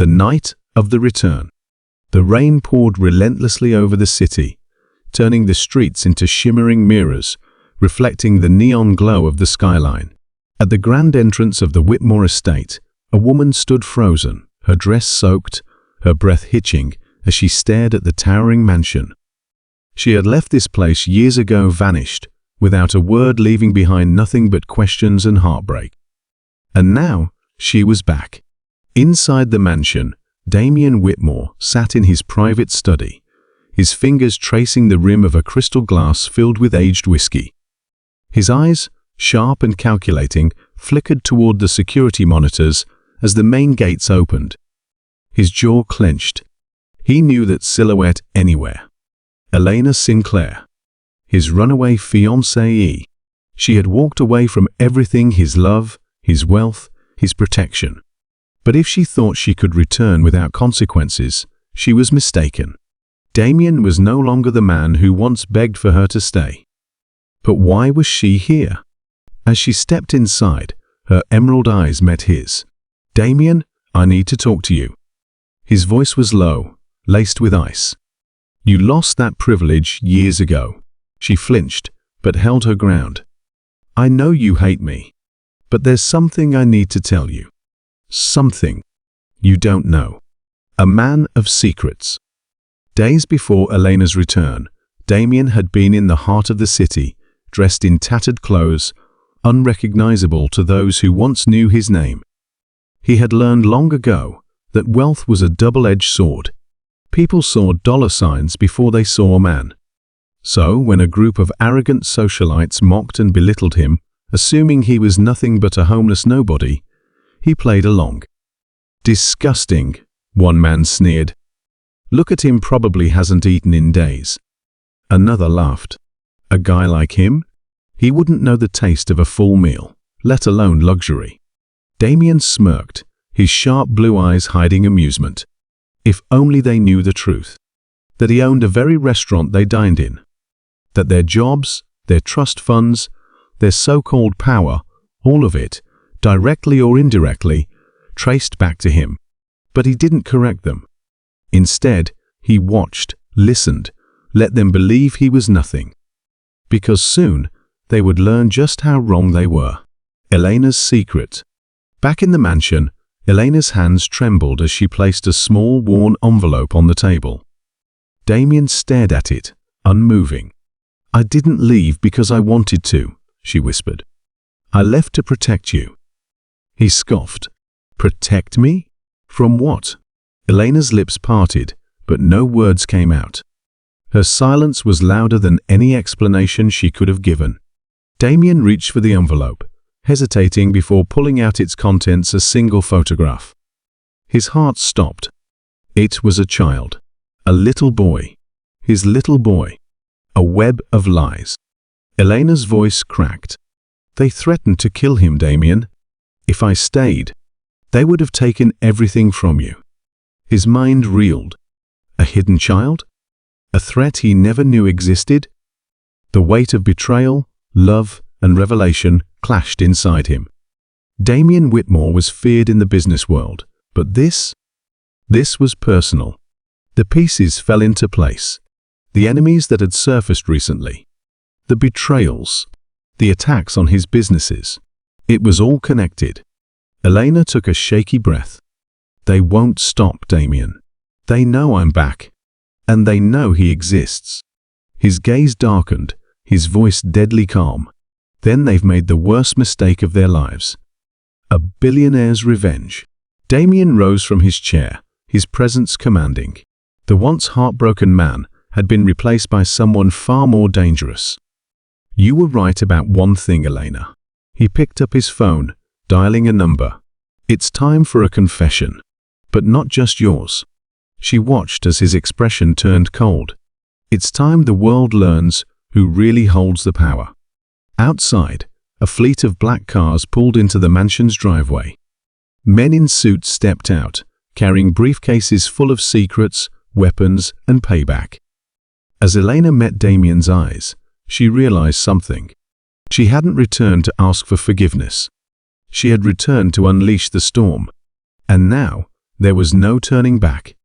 The night of the return. The rain poured relentlessly over the city, turning the streets into shimmering mirrors, reflecting the neon glow of the skyline. At the grand entrance of the Whitmore estate, a woman stood frozen, her dress soaked, her breath hitching as she stared at the towering mansion. She had left this place years ago, vanished, without a word, leaving behind nothing but questions and heartbreak. And now she was back. Inside the mansion, Damian Whitmore sat in his private study, his fingers tracing the rim of a crystal glass filled with aged whiskey. His eyes, sharp and calculating, flickered toward the security monitors as the main gates opened. His jaw clenched. He knew that silhouette anywhere. Elena Sinclair, his runaway fiancée. She had walked away from everything: his love, his wealth, his protection. But if she thought she could return without consequences, she was mistaken. Damian was no longer the man who once begged for her to stay. But why was she here? As she stepped inside, her emerald eyes met his. "Damian, I need to talk to you." His voice was low, laced with ice. "You lost that privilege years ago." She flinched, but held her ground. "I know you hate me, but there's something I need to tell you. Something you don't know." A man of secrets. Days before Elena's return, Damian had been in the heart of the city, dressed in tattered clothes, unrecognizable to those who once knew his name. He had learned long ago that wealth was a double-edged sword. People saw dollar signs before they saw a man. So, when a group of arrogant socialites mocked and belittled him, assuming he was nothing but a homeless nobody, he played along. "Disgusting," one man sneered. "Look at him, probably hasn't eaten in days." Another laughed. "A guy like him? He wouldn't know the taste of a full meal, let alone luxury." Damian smirked, his sharp blue eyes hiding amusement. If only they knew the truth. That he owned the very restaurant they dined in. That their jobs, their trust funds, their so-called power, all of it, directly or indirectly, traced back to him. But he didn't correct them. Instead, he watched, listened, let them believe he was nothing. Because soon, they would learn just how wrong they were. Elena's secret. Back in the mansion, Elena's hands trembled as she placed a small, worn envelope on the table. Damian stared at it, unmoving. "I didn't leave because I wanted to," she whispered. "I left to protect you." He scoffed. "Protect me? From what?" Elena's lips parted, but no words came out. Her silence was louder than any explanation she could have given. Damian reached for the envelope, hesitating before pulling out its contents: a single photograph. His heart stopped. It was a child. A little boy. His little boy. A web of lies. Elena's voice cracked. "They threatened to kill him, Damian. If I stayed, they would have taken everything from you." His mind reeled. A hidden child? A threat he never knew existed? The weight of betrayal, love, and revelation clashed inside him. Damian Whitmore was feared in the business world, but this was personal. The pieces fell into place. The enemies that had surfaced recently. The betrayals. The attacks on his businesses. It was all connected. Elena took a shaky breath. "They won't stop, Damian. They know I'm back. And they know he exists." His gaze darkened, his voice deadly calm. "Then they've made the worst mistake of their lives. A billionaire's revenge." Damian rose from his chair, his presence commanding. The once heartbroken man had been replaced by someone far more dangerous. "You were right about one thing, Elena." He picked up his phone, dialing a number. "It's time for a confession. But not just yours." She watched as his expression turned cold. "It's time the world learns who really holds the power." Outside, a fleet of black cars pulled into the mansion's driveway. Men in suits stepped out, carrying briefcases full of secrets, weapons, and payback. As Elena met Damian's eyes, she realized something. She hadn't returned to ask for forgiveness. She had returned to unleash the storm. And now, There was no turning back.